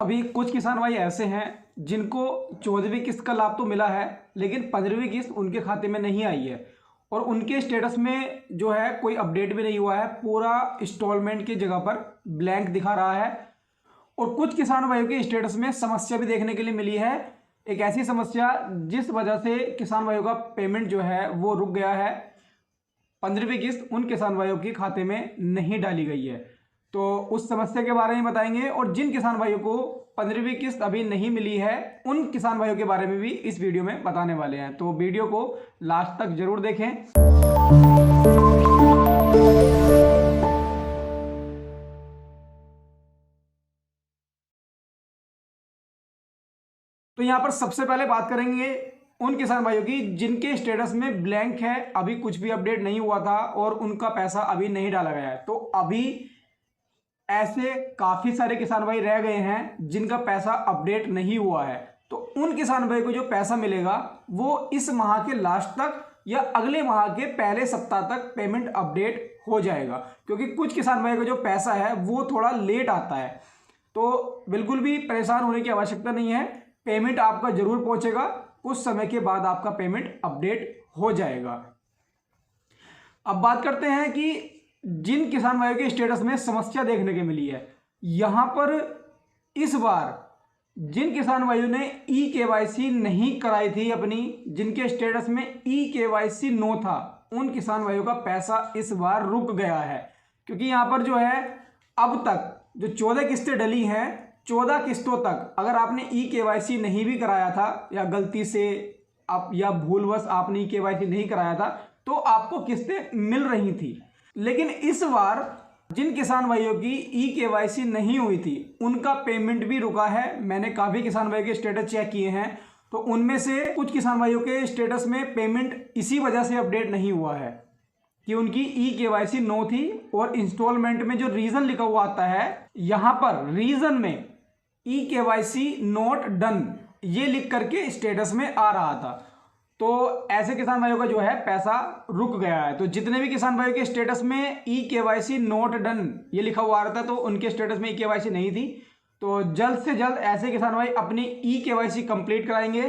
अभी कुछ किसान भाई ऐसे हैं जिनको 14वीं किस्त का लाभ तो मिला है, लेकिन 15वीं किस्त उनके खाते में नहीं आई है और उनके स्टेटस में जो है कोई अपडेट भी नहीं हुआ है। पूरा इंस्टॉलमेंट की जगह पर ब्लैंक दिखा रहा है। और कुछ किसान भाइयों के स्टेटस में समस्या भी देखने के लिए मिली है। एक ऐसी समस्या जिस वजह से किसान भाइयों का पेमेंट जो है वो रुक गया है। 15वीं किस्त उन किसान भाइयों के खाते में नहीं डाली गई है, तो उस समस्या के बारे में बताएंगे। और जिन किसान भाइयों को 15वीं किस्त अभी नहीं मिली है उन किसान भाइयों के बारे में भी इस वीडियो में बताने वाले हैं, तो वीडियो को लास्ट तक जरूर देखें। तो यहां पर सबसे पहले बात करेंगे उन किसान भाइयों की जिनके स्टेटस में ब्लैंक है, अभी कुछ भी अपडेट नहीं हुआ था और उनका पैसा अभी नहीं डाला गया है। तो अभी ऐसे काफी सारे किसान भाई रह गए हैं जिनका पैसा अपडेट नहीं हुआ है। तो उन किसान भाई को जो पैसा मिलेगा वो इस माह के लास्ट तक या अगले माह के पहले सप्ताह तक पेमेंट अपडेट हो जाएगा, क्योंकि कुछ किसान भाई का जो पैसा है वो थोड़ा लेट आता है। तो बिल्कुल भी परेशान होने की आवश्यकता नहीं है, पेमेंट आपका जरूर पहुंचेगा। कुछ समय के बाद आपका पेमेंट अपडेट हो जाएगा। अब बात करते हैं कि जिन किसान भाइयों के स्टेटस में समस्या देखने को मिली है। यहां पर इस बार जिन किसान भाइयों ने ई केवाईसी नहीं कराई थी अपनी, जिनके स्टेटस में ई केवाईसी नो था, उन किसान भाइयों का पैसा इस बार रुक गया है। क्योंकि यहां पर जो है अब तक जो 14 किस्तें डली हैं, 14 किस्तों तक अगर आपने ई केवाईसी नहीं भी कराया था या गलती से आप या भूलवश आपने ई केवाईसी नहीं कराया था तो आपको किस्तें मिल रही थी। लेकिन इस बार जिन किसान भाइयों की ई केवाईसी नहीं हुई थी उनका पेमेंट भी रुका है। मैंने काफ़ी किसान भाइयों के स्टेटस चेक किए हैं, तो उनमें से कुछ किसान भाइयों के स्टेटस में पेमेंट इसी वजह से अपडेट नहीं हुआ है कि उनकी ई केवाईसी नो थी। और इंस्टॉलमेंट में जो रीज़न लिखा हुआ आता है, यहाँ पर रीज़न में ई केवाईसी नॉट डन ये लिख करके स्टेटस में आ रहा था। तो ऐसे किसान भाइयों का जो है पैसा रुक गया है। तो जितने भी किसान भाइयों के स्टेटस में ई केवाईसी नॉट डन ये लिखा हुआ आ रहा था तो उनके स्टेटस में ई केवाईसी नहीं थी। तो जल्द से जल्द ऐसे किसान भाई अपनी ई केवाईसी कंप्लीट कराएंगे।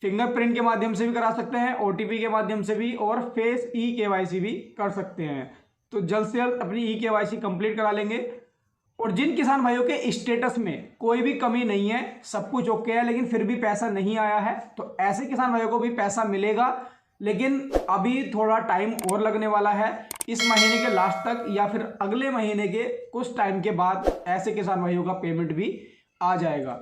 फिंगरप्रिंट के माध्यम से भी करा सकते हैं, ओटीपी के माध्यम से भी, और फेस ई केवाईसी भी कर सकते हैं। तो जल्द से जल्द अपनी ई केवाईसी कंप्लीट करा लेंगे। और जिन किसान भाइयों के स्टेटस में कोई भी कमी नहीं है, सब कुछ ओके है, लेकिन फिर भी पैसा नहीं आया है, तो ऐसे किसान भाइयों को भी पैसा मिलेगा, लेकिन अभी थोड़ा टाइम और लगने वाला है। इस महीने के लास्ट तक या फिर अगले महीने के कुछ टाइम के बाद ऐसे किसान भाइयों का पेमेंट भी आ जाएगा।